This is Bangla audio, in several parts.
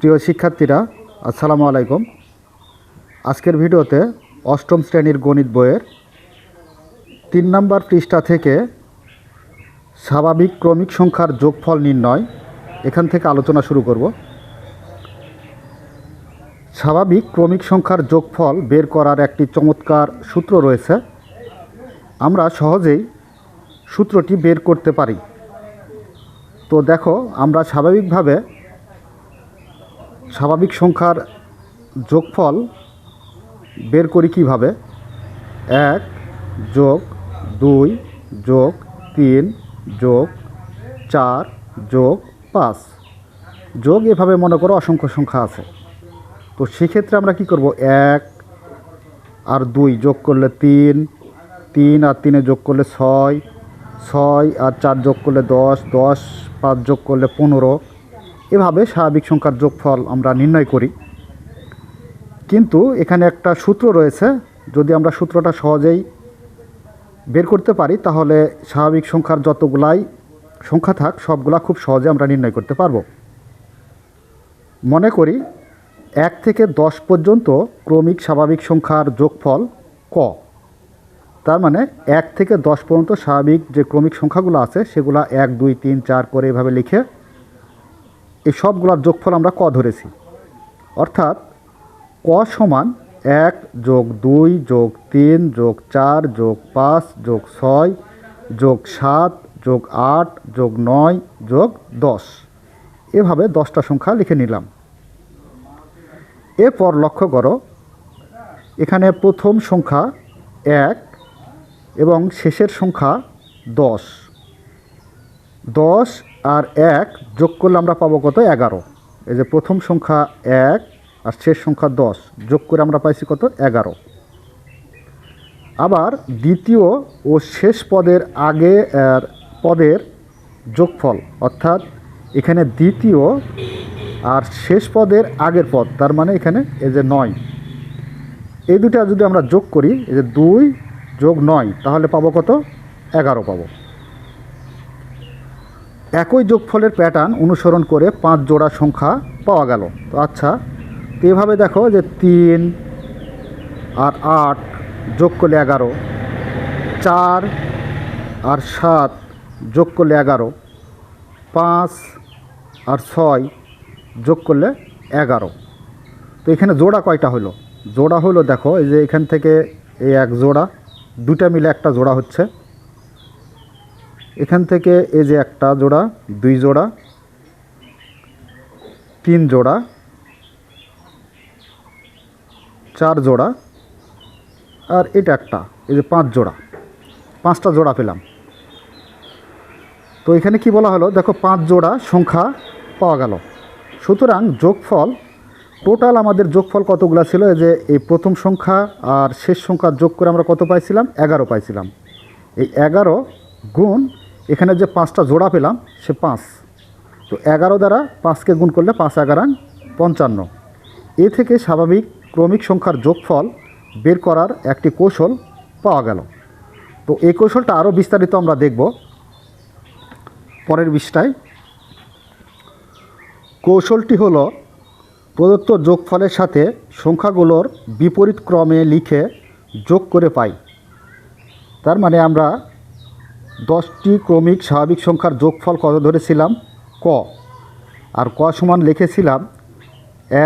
প্রিয় শিক্ষার্থীরা, আসসালামু আলাইকুম। আজকের ভিডিওতে অষ্টম শ্রেণীর গণিত বইয়ের 3 নম্বর পৃষ্ঠা থেকে স্বাভাবিক ক্রমিক সংখ্যার যোগফল নির্ণয় এখান থেকে আলোচনা শুরু করব। স্বাভাবিক ক্রমিক সংখ্যার যোগফল বের করার একটি চমৎকার সূত্র রয়েছে। আমরা সহজেই সূত্রটি বের করতে পারি। তো দেখো, আমরা স্বাভাবিক সংখ্যার যোগফল বের করি কিভাবে। 1 যোগ 2 যোগ 3 যোগ 4 যোগ 5 যোগ এভাবে মনে করো অসংখ্য সংখ্যা আছে। তো সেক্ষেত্রে আমরা কি করব, 1 আর 2 যোগ করলে 3, 3 আর 3 যোগ করলে 6, 6 আর 4 যোগ করলে 10, 10 5 যোগ করলে 15, এভাবে স্বাভাবিক সংখ্যার যোগফল আমরা নির্ণয় করি। কিন্তু এখানে একটা সূত্র রয়েছে, যদি আমরা সূত্রটা সহজেই বের করতে পারি তাহলে স্বাভাবিক সংখ্যার যতগুলাই সংখ্যা থাক সবগুলা খুব সহজে আমরা নির্ণয় করতে পারবো। মনে করি 1 থেকে 10 পর্যন্ত ক্রমিক স্বাভাবিক সংখ্যার যোগফল ক। তার মানে 1 থেকে 10 পর্যন্ত স্বাভাবিক যে ক্রমিক সংখ্যাগুলো আছে সেগুলা 1 2 3 4 করে এভাবে লিখে এই সবগুলোর যোগফল আমরা ক ধরেছি। অর্থাৎ ক সমান 1 যোগ 2 যোগ 3 যোগ 4 যোগ 5 যোগ 6 যোগ 7 যোগ 8 যোগ 9 যোগ 10, এভাবে 10টা সংখ্যা লিখে নিলাম। এরপর লক্ষ্য করো, এখানে প্রথম সংখ্যা 1 এবং শেষের সংখ্যা 10। 10 আর 1 যোগ করলে আমরা পাবো কত, 11। এই যে প্রথম সংখ্যা 1 আর শেষ সংখ্যা 10 যোগ করে আমরা পাইছি কত, 11। আবার দ্বিতীয় ও শেষ পদের আগে পদের যোগফল, অর্থাৎ এখানে দ্বিতীয় আর শেষ পদের আগের পদ, তার মানে এখানে এই যে 9, এই দুটা যদি আমরা যোগ করি, এই যে 2 যোগ 9, তাহলে পাবো কত, 11 পাবো। একই যোগফলের প্যাটার্ন অনুসরণ করে 5 জোড়া সংখ্যা পাওয়া গেল। তো আচ্ছা, তো এভাবে দেখো যে 3 আর 8 যোগ করলে 11, 4 আর 7 যোগ করলে 11, 5 আর 6 যোগ করলে 11। তো এখানে জোড়া কয়টা হলো, জোড়া হলো দেখো, এই যে এখান থেকে এই এক জোড়া, দুটা মিলে একটা জোড়া হচ্ছে। এখান থেকে এই যে একটা জোড়া, 2 জোড়া, 3 জোড়া, 4 জোড়া, আর এটা একটা, এই যে 5 জোড়া, 5টা জোড়া পেলাম। তো এখানে কি বলা হলো, দেখো 5 জোড়া সংখ্যা পাওয়া গেল। সুতরাং যোগফল টোটাল আমাদের যোগফল কতগুলো ছিল, এই যে এই প্রথম সংখ্যা আর শেষ সংখ্যা যোগ করে আমরা কত পাইছিলাম, 11 পাইছিলাম। এই 11 গুণ এখানে যে 5টা জোড়া পেলাম সে 5। তো 11 দ্বারা 5কে গুণ করলে 5 11 55। এ থেকে স্বাভাবিক ক্রমিক সংখ্যার যোগফল বের করার একটি কৌশল পাওয়া গেল। তো এই কৌশলটা আরও বিস্তারিত আমরা দেখব পরের পৃষ্ঠায়। কৌশলটি হলো, প্রদত্ত যোগফলের সাথে সংখ্যাগুলোর বিপরীত ক্রমে লিখে যোগ করে পাই। তার মানে আমরা 10টি ক্রমিক স্বাভাবিক সংখ্যার যোগফল কত ধরেছিলাম, ক। আর ক সমান লিখেছিলাম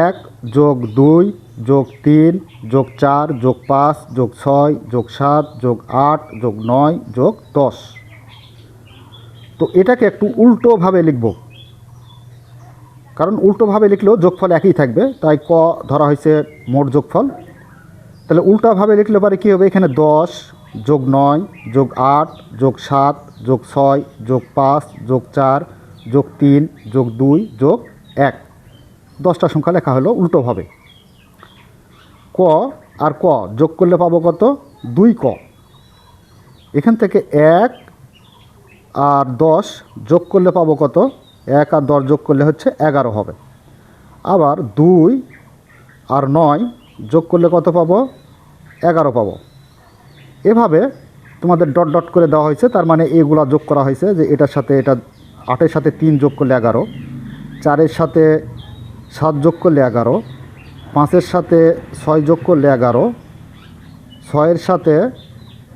1 যোগ 2 যোগ 3 যোগ 4 যোগ 5 যোগ 6 যোগ 7 যোগ 8 যোগ 9 যোগ 10। তো এটাকে একটু উল্টোভাবে লিখব, কারণ উল্টোভাবে লিখলেও যোগফল একই থাকবে, তাই ক ধরা হয়েছে মোট যোগফল। তাহলে উল্টাভাবে লিখলে পারে কী হবে, এখানে 10 যোগ 9 যোগ 8 যোগ 7 যোগ 6 যোগ 5 যোগ 4 যোগ 3 যোগ 2 যোগ 1, 10টা সংখ্যা লেখা হলো উল্টোভাবে। ক আর ক যোগ করলে পাবো কত, 2 ক। এখান থেকে 1 আর 10 যোগ করলে পাবো কত, 1 আর 10 যোগ করলে হচ্ছে 11 হবে। আবার 2 আর 9 যোগ করলে কত পাবো, 11 পাবো। এভাবে তোমাদের ডট ডট করে দেওয়া হয়েছে, তার মানে এগুলা যোগ করা হয়েছে, যে এটার সাথে এটা 8-এর সাথে 3 যোগ করলে 11, 4-এর সাথে 7 যোগ করলে 11, 5-এর সাথে 6 যোগ করলে 11, 6-এর সাথে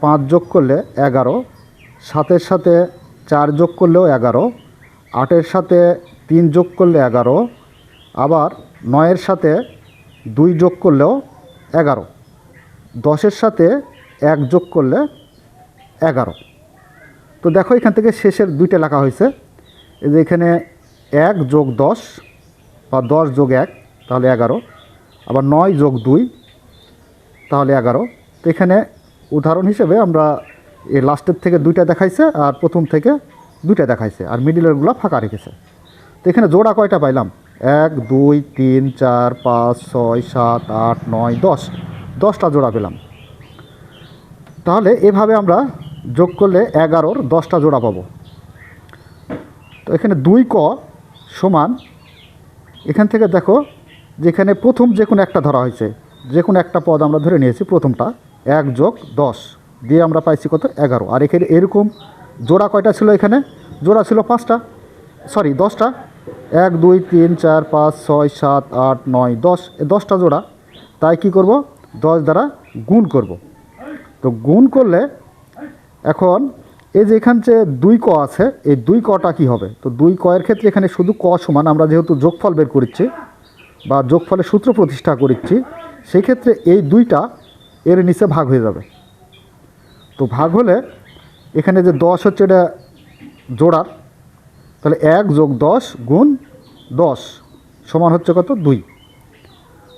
5 যোগ করলে 11, 7-এর সাথে 4 যোগ করলেও 11, 8-এর সাথে 3 যোগ করলে 11, আবার 9-এর সাথে 2 যোগ করলেও 11, 10-এর সাথে 1 যোগ করলে 11। তো দেখো এখান থেকে শেষের দুইটা লেখা হয়েছে, এই যে এখানে 1 যোগ 10 বা 10 যোগ 1 তাহলে 11, আবার 9 যোগ 2 তাহলে 11। তো এখানে উদাহরণ হিসেবে আমরা এই লাস্টের থেকে দুইটা দেখাইছে আর প্রথম থেকে দুইটা দেখাইছে আর মিডিলেরগুলো ফাঁকা রেখেছে। তো এখানে জোড়া কয়টা পাইলাম? 1 2 3 4 5 6 7 8 9 10, 10টা জোড়া পেলাম। তাহলে এভাবে আমরা যোগ করলে 11-র 10টা জোড়া পাবো। তো এখানে 2 ক সমান, এখান থেকে দেখো যেখানে প্রথম যে কোনো একটা ধরা হয়েছে, যে কোনো একটা পদ আমরা ধরে নিয়েছি প্রথমটা, 1 যোগ 10 দিয়ে আমরা পাইছি কত? 11। আর এখানে এরকম জোড়া কয়টা ছিল? এখানে জোড়া ছিল 5টা, সরি 10টা। 1 2 3 4 5 6 7 8 9 10, এই 10টা জোড়া। তাই কি করব? 10 দ্বারা গুণ করব। তো গুণ করলে এখন এই যে এখান যে 2 ক আছে, এই 2 কটা কী হবে? তো 2 ক এর ক্ষেত্রে এখানে শুধু ক সমান, আমরা যেহেতু যোগফল বের করছি বা যোগফলের সূত্র প্রতিষ্ঠা করছি, সেই ক্ষেত্রে এই 2টা এর নিচে ভাগ হয়ে যাবে। তো ভাগ হলে এখানে যে 10 হচ্ছে এটা জোড়ার, তাহলে 1 যোগ 10 গুণ 10 সমান হচ্ছে কত? 2।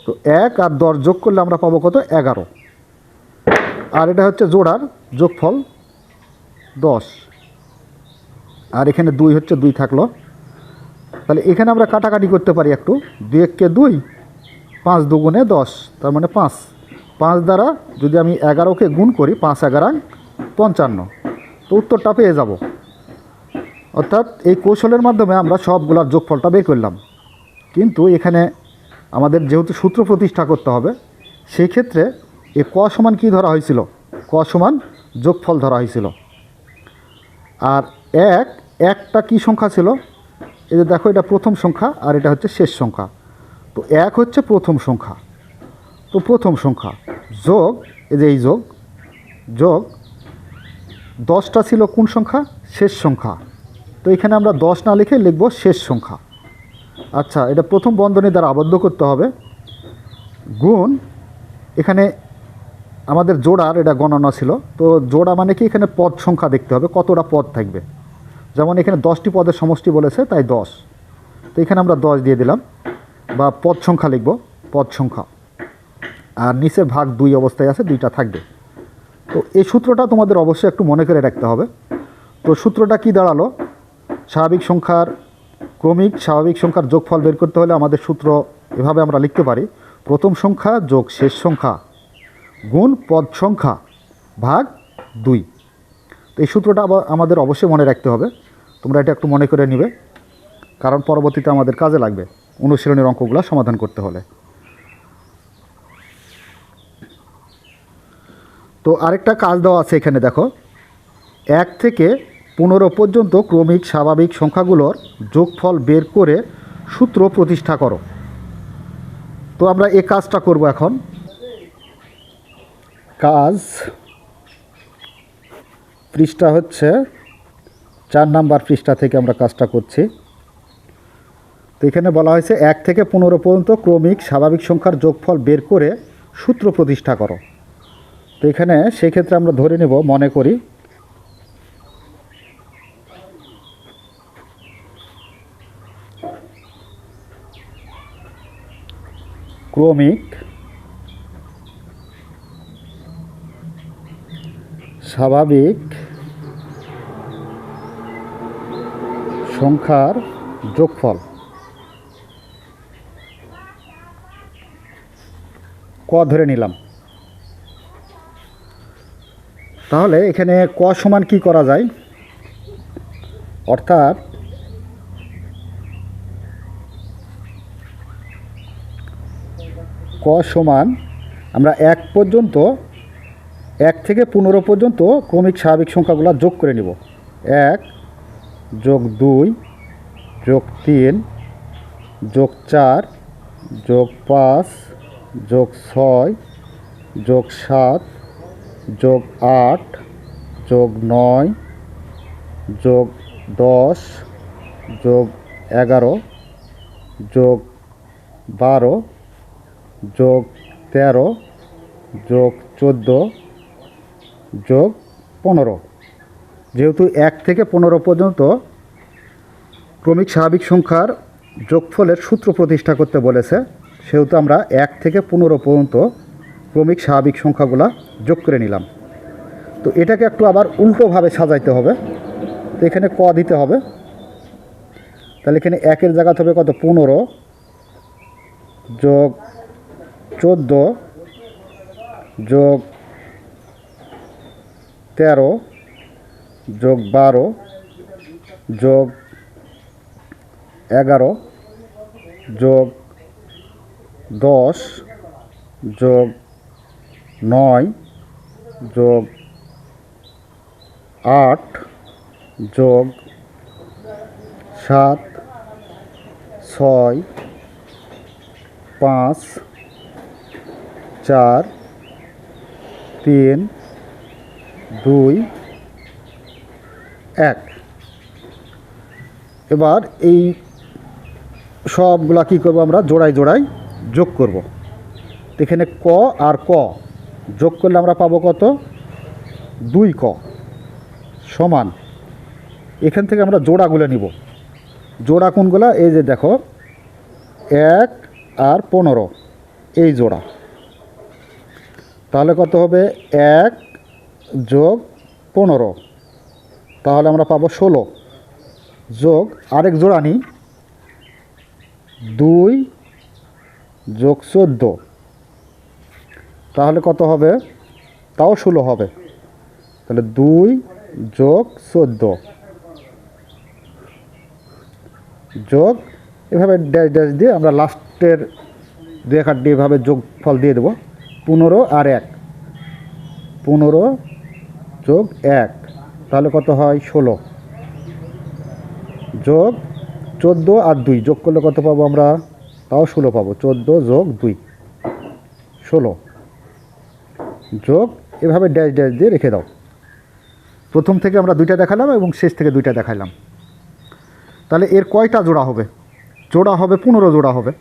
তো 1 আর 10 যোগ করলে আমরা পাবো কত? 11। আর এটা হচ্ছে জোড়ার যোগফল 10, আর এখানে 2 হচ্ছে 2 থাকলো। তাহলে এখানে আমরা কাটাকাটি করতে পারি একটু, 2 1 2, 5 2 10, তার মানে 5। 5 দ্বারা যদি আমি 11কে গুণ করি, 5 11 55, তো উত্তরটা পেয়ে যাব। অর্থাৎ এই কৌশলের মাধ্যমে আমরা সবগুলোর যোগফলটা বের করলাম। কিন্তু এখানে আমাদের যেহেতু সূত্র প্রতিষ্ঠা করতে হবে, সেই ক্ষেত্রে এ ক সমান কী ধরা হয়েছিল? ক সমান যোগফল ধরা হয়েছিল। আর একটা কী সংখ্যা ছিল? এই যে দেখো, এটা প্রথম সংখ্যা আর এটা হচ্ছে শেষ সংখ্যা। তো 1 হচ্ছে প্রথম সংখ্যা, তো প্রথম সংখ্যা যোগ, এই যে এই যোগ যোগ 10টা ছিল কোন সংখ্যা? শেষ সংখ্যা। তো এখানে আমরা 10 না লিখে লিখব শেষ সংখ্যা। আচ্ছা, এটা প্রথম বন্ধনী দ্বারা আবদ্ধ করতে হবে, গুণ, এখানে আমাদের জোড়ার এটা গণনা ছিল। তো জোড়া মানে কি? এখানে পদ সংখ্যা দেখতে হবে, কতটা পদ থাকবে। যেমন এখানে 10টি পদের সমষ্টি বলেছে, তাই 10। তো এখানে আমরা 10 দিয়ে দিলাম, বা পদ সংখ্যা লিখব, পদ সংখ্যা। আর নিচে ভাগ 2 অবস্থায় আছে, 2টা থাকবে। তো এই সূত্রটা তোমাদের অবশ্যই একটু মনে করে রাখতে হবে। তো সূত্রটা কি দাঁড়ালো? স্বাভাবিক সংখ্যার ক্রমিক স্বাভাবিক সংখ্যার যোগফল বের করতে হলে আমাদের সূত্র এভাবে আমরা লিখতে পারি, প্রথম সংখ্যা যোগ শেষ সংখ্যা গুণ পদ সংখ্যা ভাগ 2। তো এই সূত্রটা আমাদের অবশ্যই মনে রাখতে হবে। তোমরা এটা একটু মনে করে নিবে, কারণ পরবর্তীতে আমাদের কাজে লাগবে অনুশীলনের অঙ্কগুলো সমাধান করতে হলে। তো আরেকটা কাজ দেওয়া আছে এখানে, দেখো, 1 থেকে 15 পর্যন্ত ক্রমিক স্বাভাবিক সংখ্যাগুলোর যোগফল বের করে সূত্র প্রতিষ্ঠা করো। তো আমরা এই কাজটা করব এখন। কাজ পৃষ্ঠা হচ্ছে 4 নাম্বার পৃষ্ঠা থেকে আমরা কাজটা করছি। তো এখানে বলা হয়েছে 1 থেকে 15 পর্যন্ত ক্রমিক স্বাভাবিক সংখ্যার যোগফল বের করে সূত্র প্রতিষ্ঠা করো। তো এখানে সেই ক্ষেত্রে আমরা ধরে নেব, মনে করি ক্রমিক স্বাভাবিক সংখ্যার যোগফল ক ধরে নিলাম। তাহলে এখানে ক সমান কি করা যায়? অর্থাৎ ক সমান আমরা 1 পর্যন্ত, 1 থেকে 15 পর্যন্ত ক্রমিক স্বাভাবিক সংখ্যাগুলো যোগ করে নিব। 1 যোগ 2 যোগ 3 যোগ 4 যোগ 5 যোগ 6 যোগ 7 যোগ 8 যোগ 9 যোগ 10 যোগ 11 যোগ 12 যোগ 13 যোগ 14 যোগ 15। যেহেতু 1 থেকে 15 পর্যন্ত ক্রমিক স্বাভাবিক সংখ্যার যোগফলের সূত্র প্রতিষ্ঠা করতে বলেছে, সেহেতু আমরা 1 থেকে 15 পর্যন্ত ক্রমিক স্বাভাবিক সংখ্যাগুলা যোগ করে নিলাম। তো এটাকে একটু আবার উল্টোভাবে সাজাইতে হবে। তো এখানে ক দিতে হবে, তাহলে এখানে 1-এর জায়গাতে হবে কত? 15 যোগ 14 যোগ 13 যোগ 12 যোগ 11 যোগ 10 যোগ 9 যোগ 8 যোগ 7 6 5 4 3 2 1। এবার এই সবগুলা কী করবো? আমরা জোড়ায় জোড়ায় যোগ করব। এখানে ক আর ক যোগ করলে আমরা পাবো কত? 2 ক সমান। এখান থেকে আমরা জোড়াগুলো নিব। জোড়া কোনগুলা? এই যে দেখো, 1 আর 15 এই জোড়া। তাহলে কত হবে? 1 যোগ 15, তাহলে আমরা পাবো 16 যোগ আরেক জোড়া নিই, 2 যোগ 14, তাহলে কত হবে? তাও 16 হবে। তাহলে 2 যোগ 14 যোগ, এভাবে ড্যাশ ড্যাশ দিয়ে আমরা লাস্টের 2 এক দিয়ে এভাবে যোগফল দিয়ে দেবো। 15 আর 1, 15 যোগ 1, তাহলে কত হয়? 16 যোগ 14 আর 2 যোগ করলে কত পাবো আমরা? তাও 16 পাবো। 14 যোগ 2 16 যোগ, এভাবে ড্যাশ ড্যাশ দিয়ে রেখে দাও। প্রথম থেকে আমরা 2টা দেখালাম এবং শেষ থেকে 2টা দেখালাম। তাহলে এর কয়টা জোড়া হবে? জোড়া হবে 15 জোড়া হবে,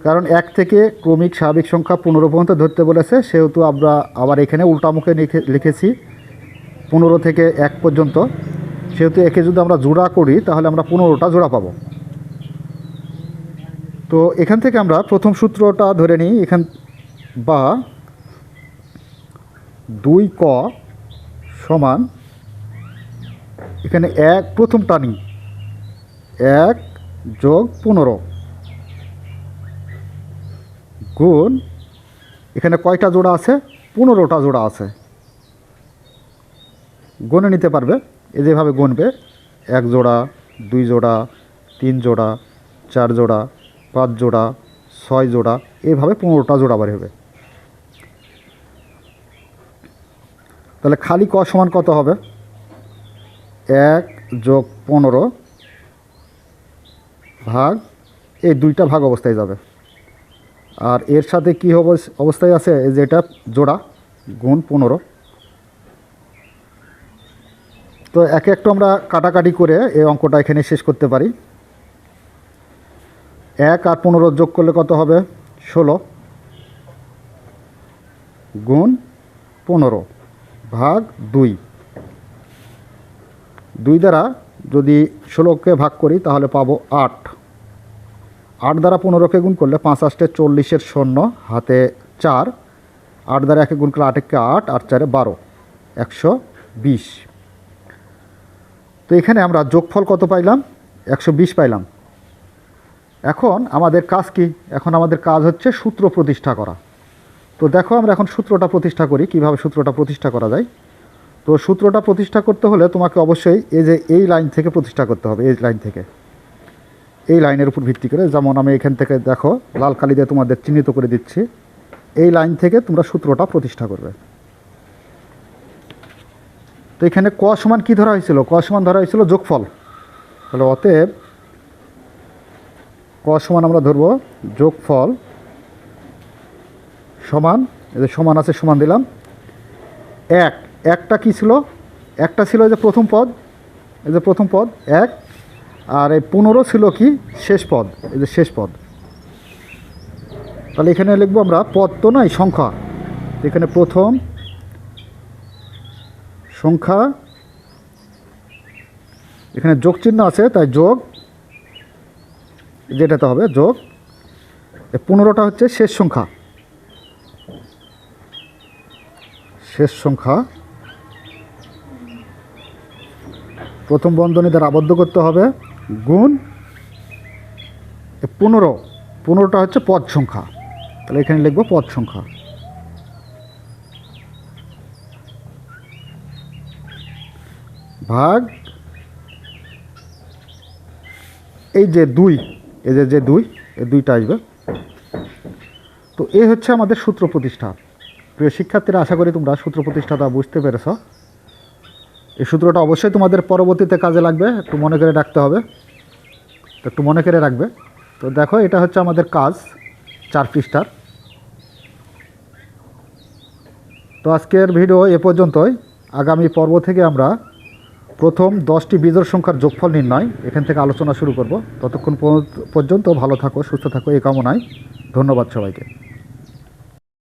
কারণ 1 থেকে ক্রমিক স্বাভাবিক সংখ্যা 15 পর্যন্ত ধরতে বলেছে, সেহেতু আমরা আবার এখানে উল্টামুখে লিখেছি 15 থেকে 1 পর্যন্ত। সেহেতু একে যদি আমরা জোড়া করি তাহলে আমরা 15টা জোড়া পাবো। তো এখান থেকে আমরা প্রথম সূত্রটা ধরে নিই, এখান বা 2 ক সমান, এখানে 1 প্রথমটা নিই, 1 যোগ 15 গুণ, এখানে কয়টা জোড়া আছে? 15টা জোড়া আছে। গুণে নিতে পারবে, এই যেভাবে গুনবে, 1 জোড়া, 2 জোড়া, 3 জোড়া, 4 জোড়া, 5 জোড়া, 6 জোড়া, এইভাবে 15টা জোড়া বার হবে। তাহলে খালি ক সমান কত হবে? 1 যোগ 15 ভাগ, এই 2টা ভাগ অবস্থায় যাবে। আর এর সাথে কি অবস্থায় আছে? এই যে এটা জোড়া, গুণ 15। তো একে একটু আমরা কাটাকাটি করে এই অঙ্কটা এখানে শেষ করতে পারি। 1 আর 15 যোগ করলে কত হবে? 16 গুণ 15 ভাগ 2। 2 দ্বারা যদি 16কে ভাগ করি তাহলে পাবো 8। 8 দ্বারা 15কে গুণ করলে 5 8 40 শূন্য, হাতে 4। 8 দ্বারা 1 গুণ করলে 8 1 8 আর 4 12, 120। তো এখানে আমরা যোগফল কত পাইলাম? 120 পাইলাম। এখন আমাদের কাজ কি? এখন আমাদের কাজ হচ্ছে সূত্র প্রতিষ্ঠা করা। তো দেখো আমরা এখন সূত্রটা প্রতিষ্ঠা করি, কিভাবে সূত্রটা প্রতিষ্ঠা করা যায়। তো সূত্রটা প্রতিষ্ঠা করতে হলে তোমাকে অবশ্যই এই লাইন থেকে প্রতিষ্ঠা করতে হবে। এই লাইন থেকে, এই লাইনের উপর ভিত্তি করে, যেমন আমি এখান থেকে দেখো লাল কালি দিয়ে তোমাদের চিহ্নিত করে দিচ্ছি, এই লাইন থেকে তোমরা সূত্রটা প্রতিষ্ঠা করবে। তো এখানে ক সমান কী ধরা হয়েছিল? ক সমান ধরা হয়েছিল যোগফল। তাহলে অতএব ক সমান আমরা ধরবো যোগফল সমান, এই যে সমান আছে সমান দিলাম, একটা কি ছিল, একটা ছিল এই যে প্রথম পদ, এই যে প্রথম পদ 1, আর এই 15 ছিল কি শেষ পদ, এই যে শেষ পদ। তাহলে এখানে লিখবো আমরা পদ তো নয় সংখ্যা, এখানে প্রথম সংখ্যা, এখানে যোগ চিহ্ন আছে তাই যোগ, যেটাতে হবে যোগ, 15টা হচ্ছে শেষ সংখ্যা, শেষ সংখ্যা প্রথম বন্ধনী দ্বারা আবদ্ধ করতে হবে, গুণ 15টা হচ্ছে পদ সংখ্যা, তাহলে এখানে লিখব পদ সংখ্যা, ভাগ এই যে 2, এই যে 2, এই 2টা আসবে। তো এই হচ্ছে আমাদের সূত্র প্রতিষ্ঠা। প্রিয় শিক্ষার্থীরা, আশা করি তোমরা সূত্র প্রতিষ্ঠাটা বুঝতে পেরেছ। এই সূত্রটা অবশ্যই তোমাদের পরবর্তীতে কাজে লাগবে, একটু মনে করে রাখতে হবে, তো একটু মনে করে রাখবে। তো দেখো, এটা হচ্ছে আমাদের কাজ 4 পৃষ্ঠার। তো আজকের ভিডিও এ পর্যন্তই। আগামী পর্ব থেকে আমরা প্রথম 10টি বিজোড় সংখ্যার যোগফল নির্ণয় এখান থেকে আলোচনা শুরু করব। ততক্ষণ পর্যন্ত ভালো থাকো, সুস্থ থাকো, এই কামনায়। ধন্যবাদ সবাইকে।